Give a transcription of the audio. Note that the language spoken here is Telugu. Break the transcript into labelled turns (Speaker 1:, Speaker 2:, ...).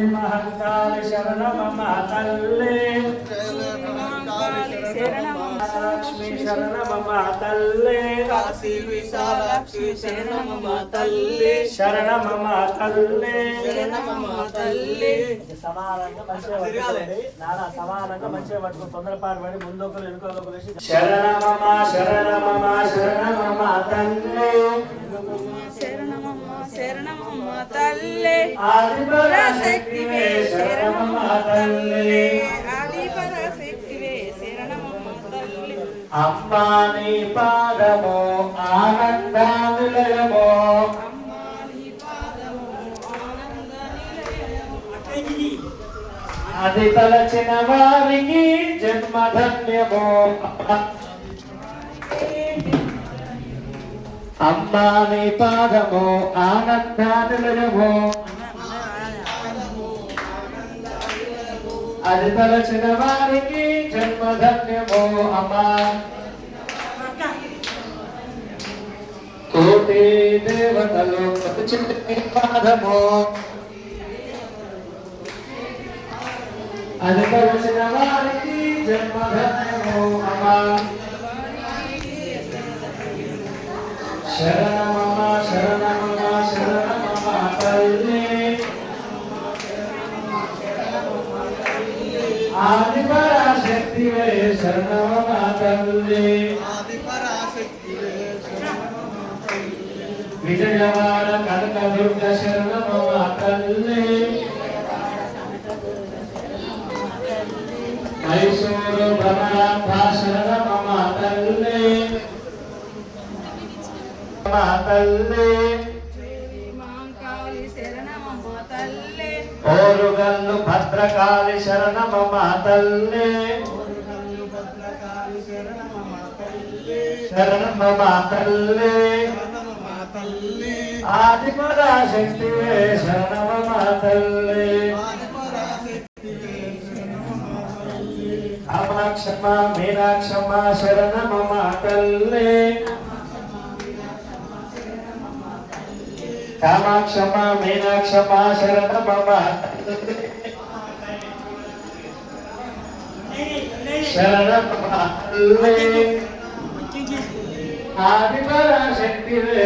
Speaker 1: महंकाल शरणम मातल्ले लक्ष्मी शरणम मातल्ले काशी विशालाक्षी शरणम मातल्ले शरणम मातल्ले शरणम मातल्ले సమానంగా మంచిగా పట్టుకోండి నానా సమానంగా మంచిగా పట్టుకో తొందరపాటు పడి ముందొకరు వెనుకొకరు శరణమ శరణమ శరణమ మాతల్ले
Speaker 2: శరణమమ్మ తల్లే
Speaker 1: ఆదిపరాశక్తివే శరణమమ్మ తల్లే
Speaker 2: ఆదిపరాశక్తివే శరణమమ్మ తల్లే
Speaker 1: అమ్మా నీ పాదము ఆనందానిలయము
Speaker 2: అమ్మా నీ పాదము ఆనందానిలయము
Speaker 1: అది తలచిన వారికి జన్మధన్యము అమ్మా నీ పాదము ఆనందానిలయము అది తలచిన వారికి జన్మధన్యము అమ్మా కోటి దేవతలు నీ పాదము అది తలచిన వారికి జన్మధన్యము అమ్మా శరణమమ శరణమమ శరణమమ తల్లి ఆదిపరాశక్తివే శరణమమ తల్లి విజయవాడ కనకదుర్గ శరణమమ తల్లి మైసూరు భ్రమరాంబ శరణమమ తల్లి తల్లి ఓరుగల్లు భద్రకాళి శరణమమ తల్లి శరణమమ తల్లి ఆదిపరాశక్తివే శరణమమ తల్లి కామాక్షమ మీనాక్షమ శరణమమ తల్లి కామాక్షమ మీనాక్షమ శరణమమ శరణమమ ఆదిపరాశక్తివే